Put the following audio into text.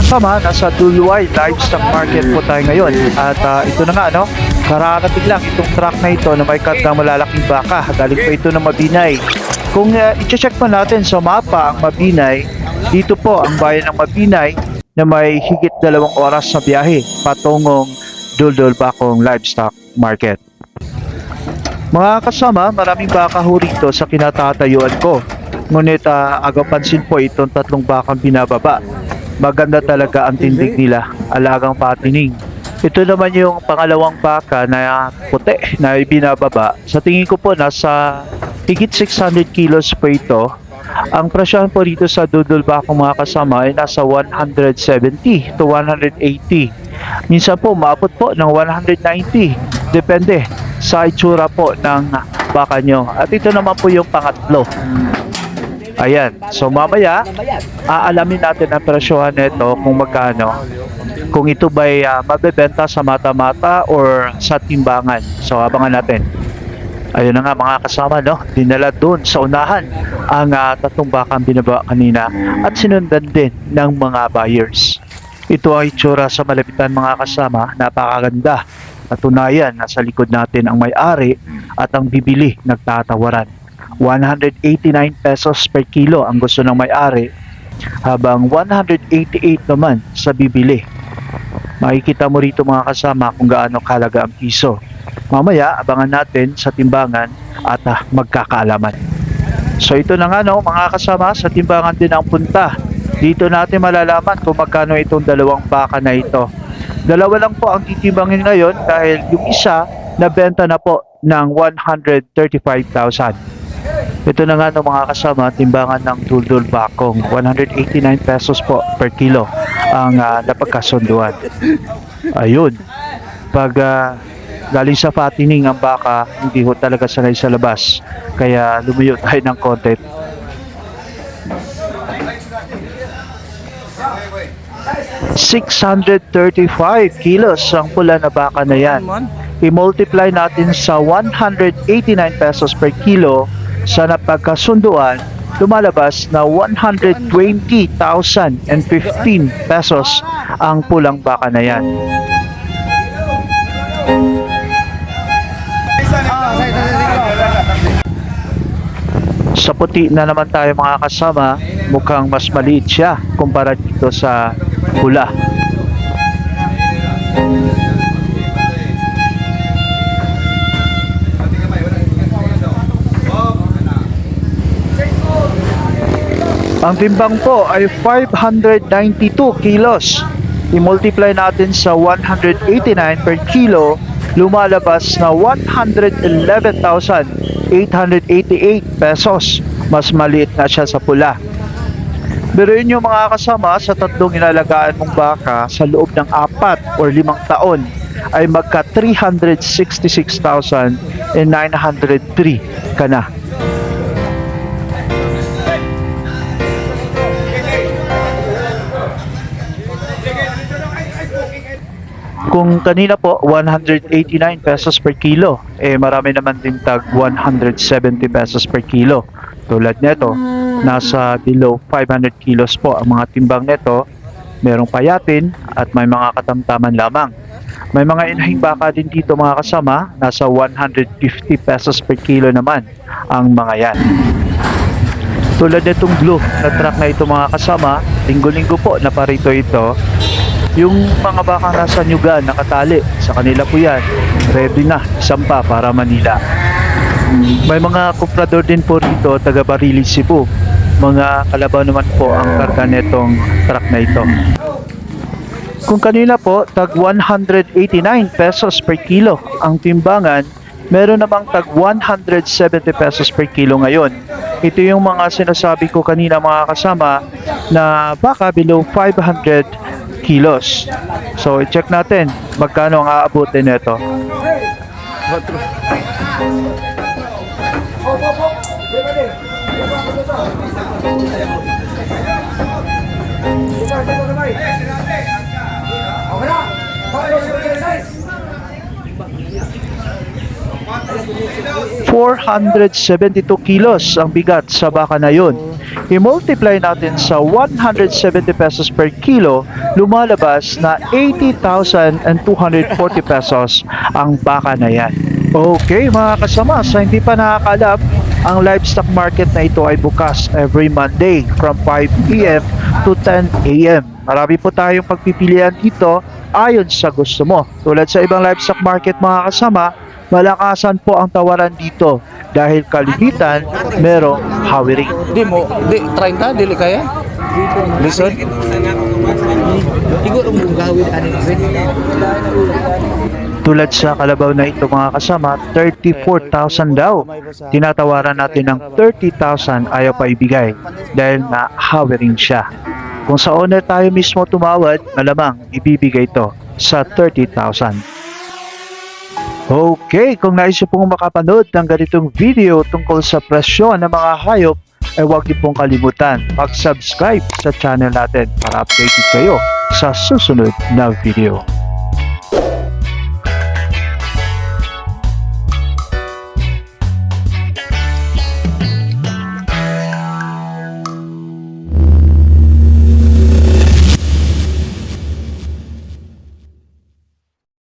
kasama, nasa Duluay Livestock Market po tayo ngayon. At ito na nga, no? Kararating lang itong truck na ito na may cut ng malalaking baka. Galing pa ito ng Mabinay. Kung i-check pa natin sa mapa ang Mabinay, dito po ang bayan ng Mabinay na may higit 2 oras na biyahe patungong Duldul Bakong Livestock Market. Mga kasama, maraming baka ho rito sa kinatatayuan ko. Ngunit agaw pansin po itong 3 bakang binababa. Maganda talaga ang tindig nila, alagang patining. Ito naman yung pangalawang baka na puti na binababa. Sa tingin ko po nasa higit 600 kilos po ito. Ang presyon po rito sa Duldul Bakong mga kasama ay nasa 170 to 180. Minsan po maabot po ng 190. Depende sa itsura po ng baka nyo. At ito naman po yung pangatlo. Ayan. So mamaya, aalamin natin ang presyohan nito kung magkano. Kung ito ba'y mabebenta sa mata-mata or sa timbangan. So abangan natin. Ayun na nga mga kasama, no? Dinala doon sa unahan ang 3 bakang binaba kanina at sinundan din ng mga buyers. Ito ang itsura sa malapitan mga kasama. Napakaganda. Patunayan na sa likod natin ang may-ari at ang bibili nagtatawaran. 189 pesos per kilo ang gusto ng may-ari, habang 188 naman sa bibili. Makikita mo rito mga kasama kung gaano kahalaga ang piso. Mamaya abangan natin sa timbangan at magkakaalaman. So ito na nga, no, mga kasama, sa timbangan din ang punta. Dito natin malalaman kung magkano itong 2 baka na ito. 2 lang po ang titimbangin ngayon dahil yung isa nabenta na po ng 135,000. Ito na nga, no, mga kasama, timbangan ng Duldul Bakong. 189 pesos po per kilo ang napagkasunduan. Ayun. Pag galing sa fattening ang baka, hindi ho talaga sanay sa labas. Kaya lumayo tayo ng konti. $635 kilos ang pula na baka na yan. I-multiply natin sa 189 pesos per kilo sa napagkasunduan, lumalabas na 120,015 pesos ang pulang baka na yan. Sa puti na naman tayo mga kasama, mukhang mas maliit siya kumpara dito sa pula. Ang timbang po ay 592 kilos. I-multiply natin sa 189 per kilo, lumalabas na 111,888 pesos. Mas maliit na siya sa pula. Biruin nyo mga kasama, sa 3 inalagaan mong baka sa loob ng 4 or 5 taon ay magka 366,903 ka na. Kung kanina po 189 pesos per kilo, marami naman din tag 170 pesos per kilo. Tulad nito, nasa below 500 kilos po ang mga timbang nito. Merong payatin at may mga katamtaman lamang. May mga inahing baka din dito mga kasama, nasa 150 pesos per kilo naman ang mga yan. Tulad nitong blue na truck na ito mga kasama, linggo-linggo po na parito ito. Yung mga baka nasa nyugan, nakatali, sa kanila po yan, ready na, isampa para Manila. May mga komprador din po rito, taga Barili, Cebu. Mga kalabaw naman po ang karga netong truck na ito. Kung kanina po, tag 189 pesos per kilo ang timbangan, meron namang tag 170 pesos per kilo ngayon. Ito yung mga sinasabi ko kanina mga kasama na baka below 500 kilos. So i-check natin magkano ang aabutin nito. 472 kilos ang bigat sa baka na yun. I-multiply natin sa 170 pesos per kilo, lumalabas na 80,240 pesos ang baka na yan. Okay mga kasama, sa hindi pa nakakaalam, ang livestock market na ito ay bukas every Monday from 5 p.m. to 10 a.m. Marami po tayong pagpipilian dito ayon sa gusto mo. Tulad sa ibang livestock market mga kasama, malakasan po ang tawaran dito dahil kalimitan merong hawiring. Di 30 dili kaya? Listen. Igo ang gawin ano Tulad sa kalabaw na ito mga kasama, 34,000 daw. Tinatawaran natin ng 30,000, ayaw pa ibigay dahil na hawiring siya. Kung sa owner tayo mismo tumawad, malamang ibibigay ito sa 30,000. Okay, kung nais niyo pong makapanood ng ganitong video tungkol sa presyo ng mga hayop, ay huwag niyo pong kalimutan mag-subscribe sa channel natin para updated kayo sa susunod na video.